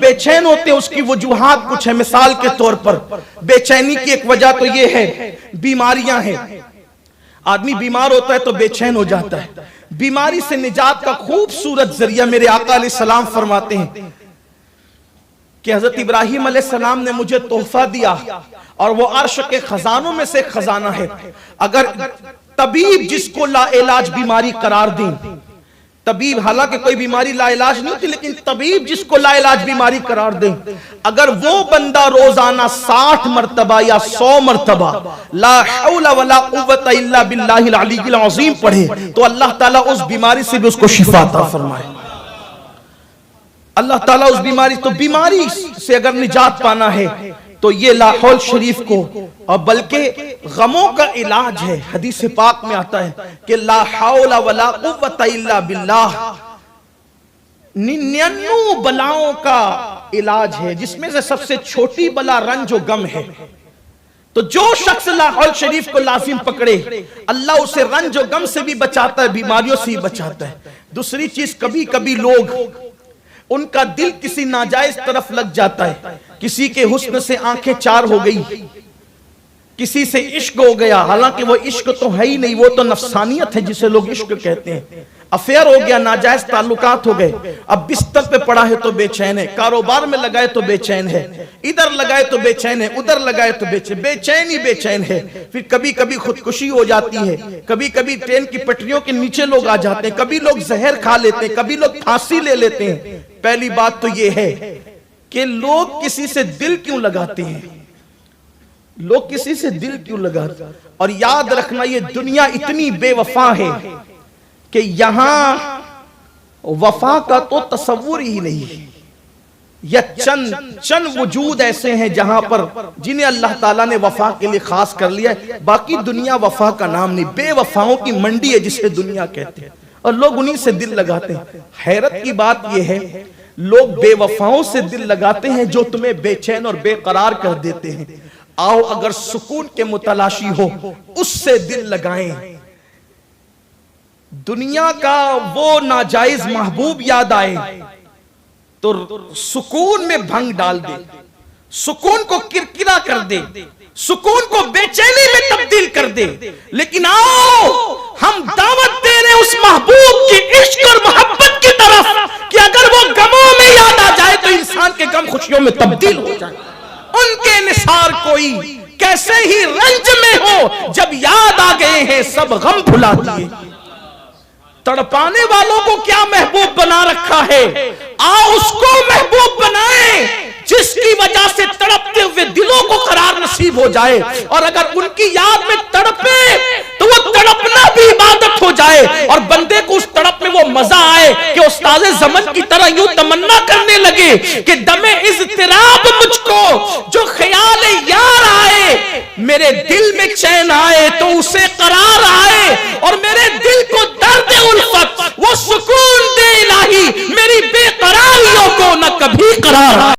बेचैन होते हैं उसकी वजूहात कुछ है। मिसाल के तौर पर बेचैनी की एक वजह तो यह है बीमारियां हैं। आदमी बीमार होता है तो बेचैन हो जाता है। बीमारी से निजात का खूबसूरत जरिया मेरे आका अलैहिस्सलाम फरमाते हैं कि हजरत इब्राहिम अलैहिस्सलाम ने मुझे तोहफा दिया और वो अर्श के खजानों में से खजाना है। अगर तबीब जिसको लाइलाज बीमारी करार दें, तबीब हालांकि कोई बीमारी लाइलाज नहीं होती, लेकिन तबीब जिसको लाइलाज बीमारी करार दें, अगर वो बंदा रोजाना 60 मरतबा या 100 मरतबा ला हौला वला कुव्वता इल्ला बिल्लाहिल अलीय्यिल अज़ीम पढ़े तो अल्लाह ताला उस बीमारी से भी उसको शिफा अता फरमाए। अल्लाह ताला उस बीमारी, तो बीमारी से अगर निजात पाना है तो ये लाहौल शरीफ को, और बल्कि गमों का इलाज है। हदीस पाक में आता है कि ला हौला वला कुव्वता इल्ला बिल्लाह, 99 बलाओं का इलाज है जिसमें से सबसे छोटी बला रंज व गम है। तो जो शख्स लाहौल शरीफ को लाजिम पकड़े अल्लाह उसे रंज व गम से भी बचाता है, बीमारियों से भी बचाता है। दूसरी चीज, कभी कभी लोग उनका दिल किसी नाजायज तरफ लग जाता है। किसी के हुस्न से आंखें चार हो गई, किसी से इश्क हो गया, हालांकि वो इश्क तो है ही नहीं, वो तो नफसानियत है जिसे लोग इश्क कहते हैं। अफेयर हो गया, नाजायज ताल्लुकात हो गए। अब बिस्तर पे पड़ा है तो बेचैन है, कारोबार में लगाए तो बेचैन है, इधर लगाए तो बेचैन है, उधर लगाए तो बेचैन ही बेचैन है। फिर कभी कभी खुदकुशी हो जाती है, कभी कभी ट्रेन की पटरियों के नीचे लोग आ जाते हैं, कभी लोग जहर खा लेते हैं, कभी लोग फांसी ले लेते हैं। पहली बात तो ये है कि लोग किसी से दिल क्यों लगाते हैं, लोग किसी से दिल क्यों लगाते। और याद रखना ये दुनिया इतनी बेवफा है कि यहां वफा का तो तस्वुर ही नहीं है। या चंद वजूद ऐसे हैं जहां पर जिन्हें अल्लाह ताला ने वफा के लिए खास कर लिया है, बाकी दुनिया वफा का नाम नहीं। बेवफाओं की मंडी है जिसे दुनिया कहते हैं, और लोग उन्हीं से दिल लगाते हैं। हैरत की बात यह है, लोग बेवफाओं से दिल लगाते हैं जो तुम्हें बेचैन और बेकरार कर देते हैं। आओ अगर सुकून के मुतलाशी हो उससे दिल लगाएं। दुनिया का वो नाजायज महबूब याद आए तो सुकून में भंग डाल दे, सुकून को किरकिरा कर दे, सुकून को बेचैनी में तब्दील कर दे। लेकिन आओ हम दावत दे रहे उस महबूब की इश्क और मोहब्बत की तरफ कि अगर वो गमों में याद आ जाए तो इंसान के गम खुशियों में तब्दील हो जाए। उनके निसार कोई कैसे ही रंज में हो, जब याद आ गए हैं सब गम भुला दिए। तड़पाने वालों को क्या महबूब बना रखा है, आओ उसको महबूब बनाएं जिसकी वजह से तड़पते हुए दिलों को करार नसीब हो जाए। और अगर उनकी याद में तड़पे तो वो तड़पना भी इबादत हो जाए, और बंदे को उस तड़प में वो मजा आए कि उस्ताद ज़मन की तरह यूं तमन्ना करने लगे कि दमे इज़्तिराब मुझको जो ख्याल यार आए, मेरे दिल में चैन आए तो उसे करार